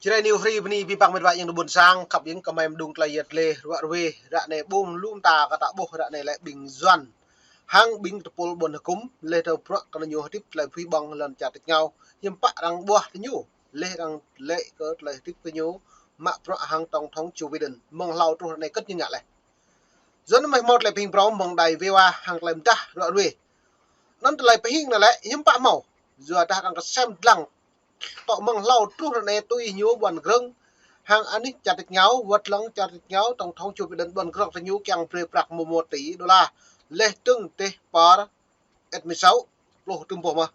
Chirai new free bni bipang medwa yang dubun sang kap yang kamaim dung tlayet le ruwe ra ne bum lum ta kata boh ra ne le bing zuan hang bing tepul bon hukum le tau pro kana nyu tip le phi bang lan cha tik ngau yim pa rang buah nyu le rang le ko le tip nyu ma pro hang tong thong chu biden mong lau tu ne cất như ngạ le zon mai mot le ping pro mong dai vewa hang lem ta ruwe non tlai pe hing na le yim pa mau zua ta rang ka sem lang tọ mong lau tu ne tui nyu bon grung hang ani chatik ngau wat long chatik ngau tong thong chu biden bon grok nyu kyang pre prak mo mo tỷ đô la le tung te par et misau lo tum po ma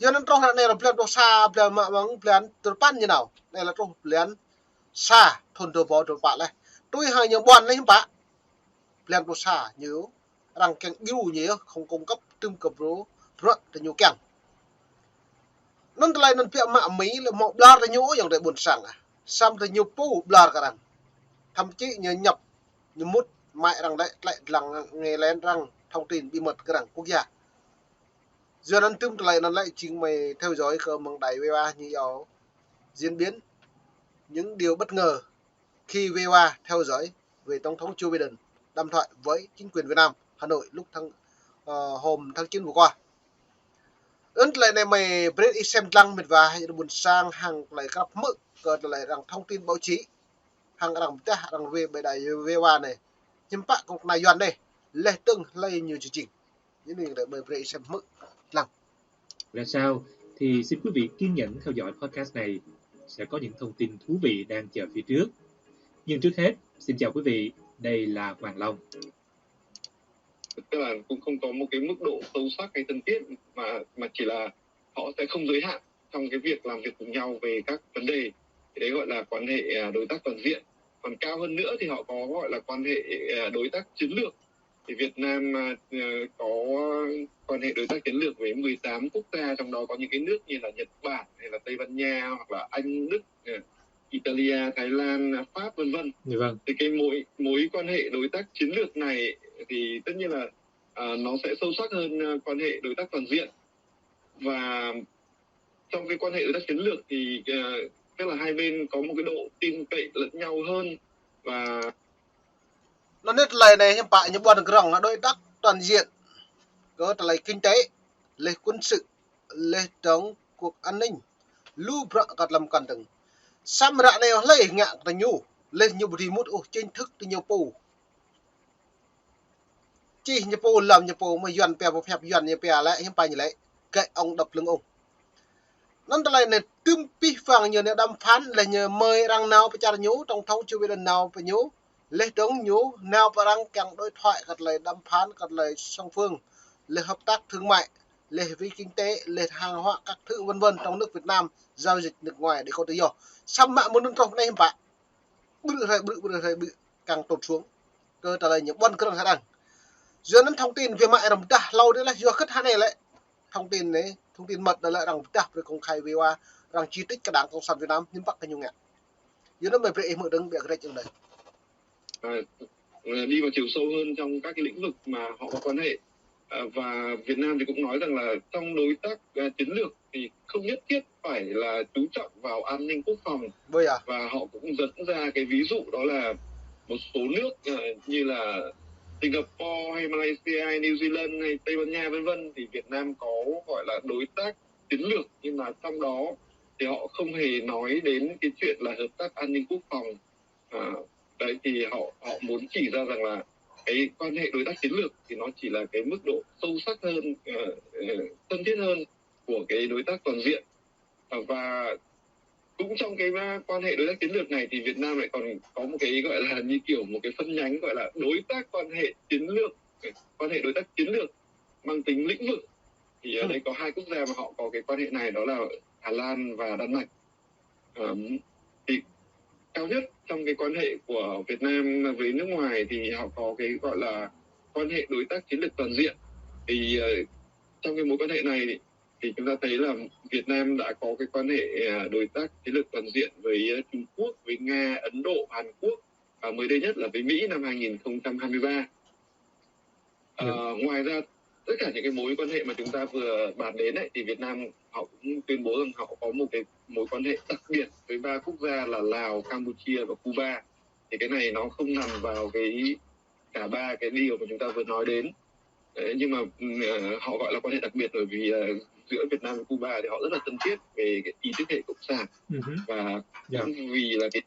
yo nan trong ne plan to sa plan ma mang plan terpan như nào này là trong plan sa thôn to po to pa le tui hai nhiều bon lấy pa plan to sa như răng keng biu nhỉ không cung cấp tum cấp pro nyu kyang non telai non pia ma mỹ là một blar nyu yang để buồn sang à sam thì nyu pu blar cả rằng thậm chí nhờ nhập như mút mại rằng đấy lại rằng nghe lên rằng thông tin bí mật cái rằng quốc gia giờ nan tum lại nó lại chính mày theo dõi cơ mong đài VOA như yếu diễn biến những điều bất ngờ khi VOA theo dõi về tổng thống Joe Biden đàm thoại với chính quyền Việt Nam Hà Nội lúc hôm tháng 9 vừa qua. Ấn lại này mày Brett xem lăng mệt và hay buồn sang hàng lại các mức cờ lại rằng thông tin báo chí hàng rằng ta rằng về bài đài VOA này nhưng bạn cũng này doan đây lệ từng lây nhiều chương trình những người để mời Brett xem mức lăng là sao thì xin quý vị kiên nhẫn theo dõi podcast này, sẽ có những thông tin thú vị đang chờ phía trước. Nhưng trước hết xin chào quý vị, đây là Hoàng Long. Tức là cũng không có một cái mức độ sâu sắc hay thân thiết mà chỉ là họ sẽ không giới hạn trong cái việc làm việc cùng nhau về các vấn đề, thì đấy gọi là quan hệ đối tác toàn diện. Còn cao hơn nữa thì họ có gọi là quan hệ đối tác chiến lược. Thì Việt Nam có quan hệ đối tác chiến lược với 18 quốc gia, trong đó có những cái nước như là Nhật Bản hay là Tây Ban Nha hoặc là Anh, Đức, Italia, Thái Lan, Pháp vân vân. Vâng. Thì cái mối quan hệ đối tác chiến lược này thì tất nhiên là nó sẽ sâu sắc hơn quan hệ đối tác toàn diện. Và trong cái quan hệ đối tác chiến lược thì tức là hai bên có một cái độ tin cậy lẫn nhau hơn. Và nó nét lời này nhưng bạn những bọn rằng là đối tác toàn diện có là kinh tế lệ quân sự lệ chống cuộc an ninh lưu bạc gạt làm cản từng sam rạ này lấy ngạn là nhu lên nhiều bì mút trên thức thì nhiều pù chi nhiều pù làm nhiều pù mà dọn bè phép dọn nhiều bè lại nhưng bài như vậy cái ông đập lưng ông nó lại này tương pi phẳng nhiều này đàm phán là nhờ mời rằng nào phải trả nhú trong thấu chưa biết lần nào phải nhú lê chống nhú nào phải rằng càng đối thoại gặt lời đàm phán gặt lời song phương lê hợp tác thương mại lê vi kinh tế lê hàng hóa các thứ vân vân trong nước Việt Nam giao dịch nước ngoài để có tự do xăm mạng muốn trong đây bạn bự càng tụt xuống cơ trả lời những bon cơ đang đằng dưới nó thông tin về mạng đồng ta lâu đấy là do khất hai này lại thông tin đấy thông tin mật là lại rằng ta về công khai VOA rằng chi tiết cái đảng cộng sản Việt Nam nhưng bắc cái nhung ngạn dưới nó mới về mở đứng về cái chuyện này đi vào chiều sâu hơn trong các cái lĩnh vực mà họ có quan hệ. Và Việt Nam thì cũng nói rằng là trong đối tác chiến lược thì không nhất thiết phải là chú trọng vào an ninh quốc phòng. Và họ cũng dẫn ra cái ví dụ đó là một số nước như là Singapore hay Malaysia hay New Zealand hay Tây Ban Nha vân vân, thì Việt Nam có gọi là đối tác chiến lược, nhưng mà trong đó thì họ không hề nói đến cái chuyện là hợp tác an ninh quốc phòng. Đấy thì họ muốn chỉ ra rằng là cái quan hệ đối tác chiến lược thì nó chỉ là cái mức độ sâu sắc hơn, thân thiết hơn của cái đối tác toàn diện. Và cũng trong cái quan hệ đối tác chiến lược này thì Việt Nam lại còn có một cái gọi là như kiểu một cái phân nhánh gọi là đối tác quan hệ chiến lược, quan hệ đối tác chiến lược mang tính lĩnh vực. Thì ở đây có hai quốc gia mà họ có cái quan hệ này, đó là Hà Lan và Đan Mạch. Thì cao nhất trong cái quan hệ của Việt Nam với nước ngoài thì họ có cái gọi là quan hệ đối tác chiến lược toàn diện. Thì trong cái mối quan hệ này thì chúng ta thấy là Việt Nam đã có cái quan hệ đối tác chiến lược toàn diện với Trung Quốc, với Nga, Ấn Độ, Hàn Quốc và mới đây nhất là với Mỹ năm 2023. Ngoài ra tất cả những cái mối quan hệ mà chúng ta vừa bàn đến ấy, thì Việt Nam họ cũng tuyên bố rằng họ có một cái mối quan hệ đặc biệt với 3 quốc gia là Lào, Campuchia và Cuba. Thì cái này nó không nằm vào cái cả 3 cái điều mà chúng ta vừa nói đến. Nhưng mà họ gọi là quan hệ đặc biệt bởi vì giữa Việt Nam và Cuba thì họ rất là thân thiết về cái ý thức hệ cộng sản và cũng vì là cái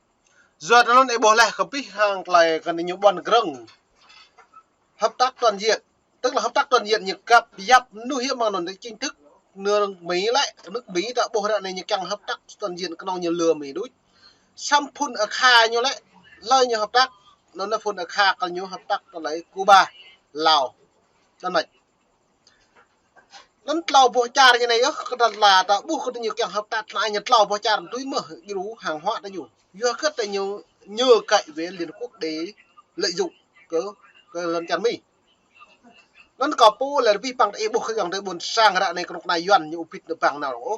giờ nó lại bỏ lại không biết hàng lại cần nhiều bọn rừng hợp tác toàn diện, tức là hợp tác toàn diện như gặp giáp nuôi hiểm mà nó chính thức nửa Mỹ lại nước Mỹ đã bỏ ra này như càng hợp tác toàn diện cái nó nhiều lừa Mỹ đối xăm phun ở kha như lại lời như hợp tác nó là phun ở kha còn nhiều hợp tác lấy Cuba, Lào, Đan Mạch nên Lào bỏ cha như này á là đã buộc có nhiều càng hợp tác lại Nhật Lào bỏ cha túi mở đủ hàng hóa đã nhiều vừa rất là nhiều nhờ cậy với Liên Hợp Quốc để lợi dụng cái lần chăn Mỹ nó có po là vi bằng e buộc cái dòng tới buồn sang ra này còn này yuan nhiều vịt được bằng nào đó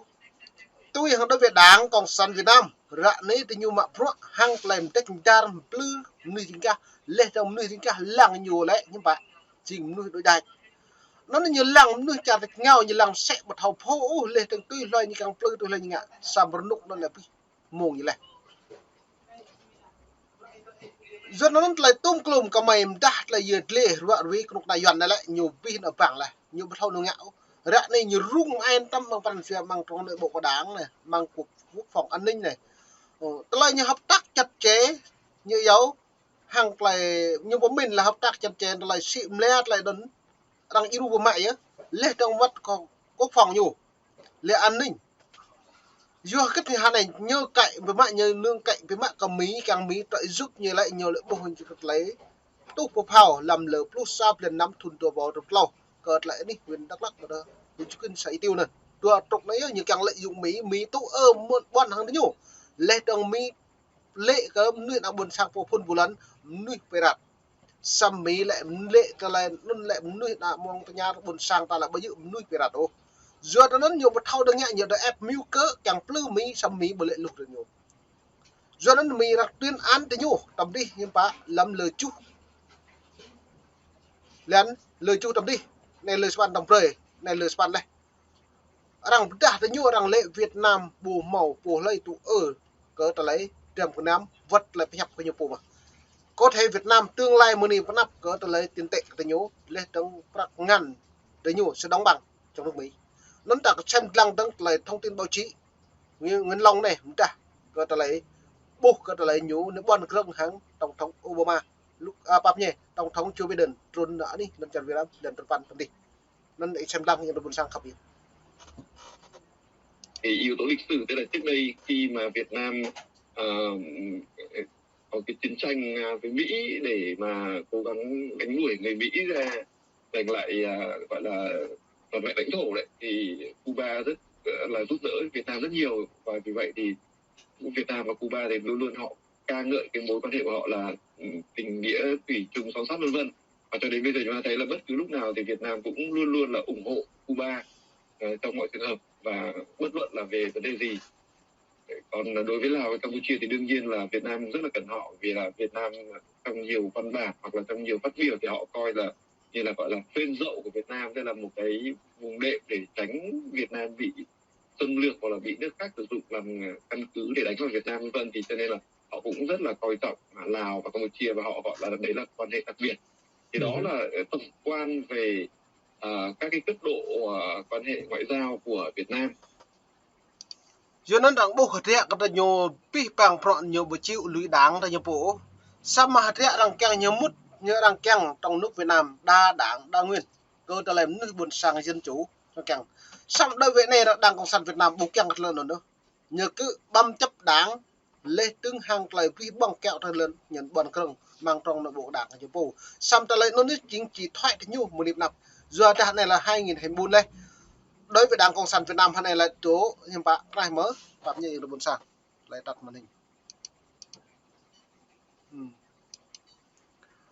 tôi hàng đối Việt Đảng Cộng sản Việt Nam ra này thì nhiều mà pro hang làm tết cha plư nuôi chính ca lên trong nuôi chính ca lăng nhiều lại nhưng bạn chỉnh nuôi đối đại nó như lăng nuôi cha thịt ngao như lăng sẽ một hộp phố lên từng tôi loài như càng plư tôi lên như ngạ sam nục nó là mồm như này do nó lại tung klum cả mày đã là dệt lệ rồi vì con đại yuan này lại nhiều pin ở bảng này nhiều bất thâu nó ngạo ra này nhiều rung an tâm bằng phần phía bằng trong nội bộ của đảng này bằng cuộc quốc phòng an ninh này tức là như hợp tác chặt chẽ như dấu hàng lại như của mình là hợp tác chặt chẽ lại xịm lét lại đấn đang yêu của mày á lệ trong vật quốc phòng nhiều lệ an ninh do cái thì này nhớ cậy với mạng nhớ nương cậy với mạng cầm Mỹ càng Mỹ tại giúp như lại nhiều lợi bộ hình chỉ lấy tu phục hào làm lỡ plus sáp lần năm thunตัวbò được lâu cợt lại đi quyền Đắk Lắk đó thì chú kinh sấy tiêu này tua trục đấy như càng lợi dụng Mỹ tu một bọn hàng đấy nhủ lệ đồng Mỹ lệ cái nuôi nào buồn sang phố phun bù lấn nuôi về đặt xăm Mỹ lại lệ cái này nó lại nuôi nào mong nhà buồn sang ta là bao nhiêu nuôi về đặt ô giờ nó nhiều một thâu được nhẹ nhiều được ép mưu cỡ càng plư Mỹ xăm Mỹ bởi lệ lục được nhiều giờ nó Mỹ đặt tuyên án tới nhủ tầm đi nhưng bà lâm lời chú lên lời chú tầm đi này lời span đồng rời này lời span này rằng đã tới nhủ rằng lệ Việt Nam bù màu bù lây tụ ở cỡ ta lấy trầm của Nam vật lại phải nhập cái nhiều bù mà có thể Việt Nam tương lai mùa này vẫn nắp cỡ ta lấy tiền tệ tới nhủ lên trong ngăn tới nhủ sẽ đóng bằng trong nước Mỹ nó ta xem lăng登lại thông tin báo chí Nguyễn Long này chúng ta có ta lấy buộc có ta lấy nhú nếu bọn rong hàng tổng thống Obama lúc bắp nhé tổng thống Joe Biden trốn đã đi lần chọn Việt Nam lần trốn văn đi nên để xem lăng như nó buồn sang khắp biệt thì yếu tố lịch sử tức là trước đây khi mà Việt Nam có cái chiến tranh với Mỹ để mà cố gắng đánh đuổi người Mỹ ra giành lại gọi là toàn vẹn lãnh thổ đấy thì Cuba rất là giúp đỡ Việt Nam rất nhiều và vì vậy thì Việt Nam và Cuba thì luôn luôn họ ca ngợi cái mối quan hệ của họ là tình nghĩa thủy chung son sắt vân vân và cho đến bây giờ chúng ta thấy là bất cứ lúc nào thì Việt Nam cũng luôn luôn là ủng hộ Cuba trong mọi trường hợp và bất luận là về vấn đề gì. Còn đối với Lào và Campuchia thì đương nhiên là Việt Nam rất là cần họ vì là Việt Nam trong nhiều văn bản hoặc là trong nhiều phát biểu thì họ coi là như là gọi là phên dậu của Việt Nam, đây là một cái vùng đệm để tránh Việt Nam bị xâm lược hoặc là bị nước khác sử dụng làm căn cứ để đánh vào Việt Nam vân vân, thì cho nên là họ cũng rất là coi trọng Lào và Campuchia và họ gọi là đấy là quan hệ đặc biệt. Thì đó là tổng quan về các cái cấp độ quan hệ ngoại giao của Việt Nam. cho nên đảng bộ khởi cái ta nhiều pi bằng prọn nhiều bộ chịu lưới đáng ta nhiều bộ sama hạt đảng keng nhiều mút như đảng keng trong nước Việt Nam đa đảng đa nguyên cơ ta làm nước buồn sang dân chủ nó keng xong đây vậy này là đảng Cộng sản Việt Nam bố keng lần nữa nhờ cứ băm chấp đảng lê tương hàng lại vi bằng kẹo thật lớn nhận bọn cường mang trong nội bộ đảng ở chỗ xong ta lấy nó nước chính trị thoại thì nhu một điểm nào giờ ta này là 2024 đây đối với đảng Cộng sản Việt Nam này là chỗ nhưng bạn này mới phạm như là buồn sang lại đặt màn hình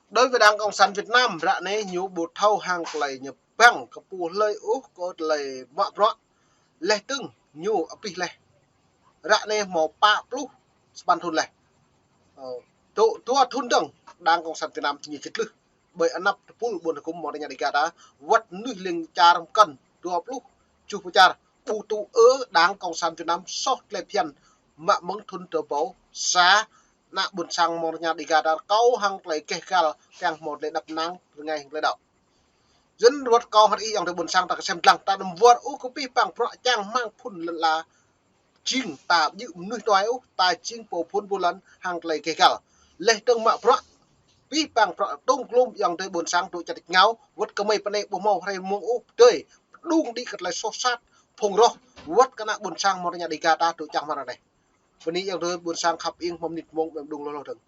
đối với đảng Cộng sản Việt Nam ra này nhiều bột thâu hàng lại nhập băng cái bùa lời úc có lời mạ rõ lê tương nhiều ở bên này ra này màu pa plus ban thôn này tua thôn đồng đảng Cộng sản Việt Nam như kết lực bởi anh nắp pul buồn cũng một nhà đi cả đã vật nuôi liền cha rong cần đùa lúc chu phụ cha bù tu đáng công sản Việt Nam sót lệ phiền mà mong thun trở bố xá nạ buồn sang một nhà đi cả đã câu hàng lấy kê cả càng một lệ đập nang ngày lệ đậu dân vật câu hạt y dòng từ buồn sang ta xem lăng ta đâm vượt u copy bằng pro trang mang phun là chinh ta giữ nuôi toái u ta chinh phổ phun buồn lần hàng lấy kê cả lệ tương mạ pro pi bằng pro tung lum dòng từ buồn sang tụ chặt ngáo vật cơ mây bên đây bộ màu hay muông u tươi đung đi cật lại xót sát phồng ro vật cái nạ buồn sang một nhà đi cả ta tụ chẳng mà nàyวันนี้ยังเดินบนสร้างขับเองผมนิดมงแบบดุงเราถึง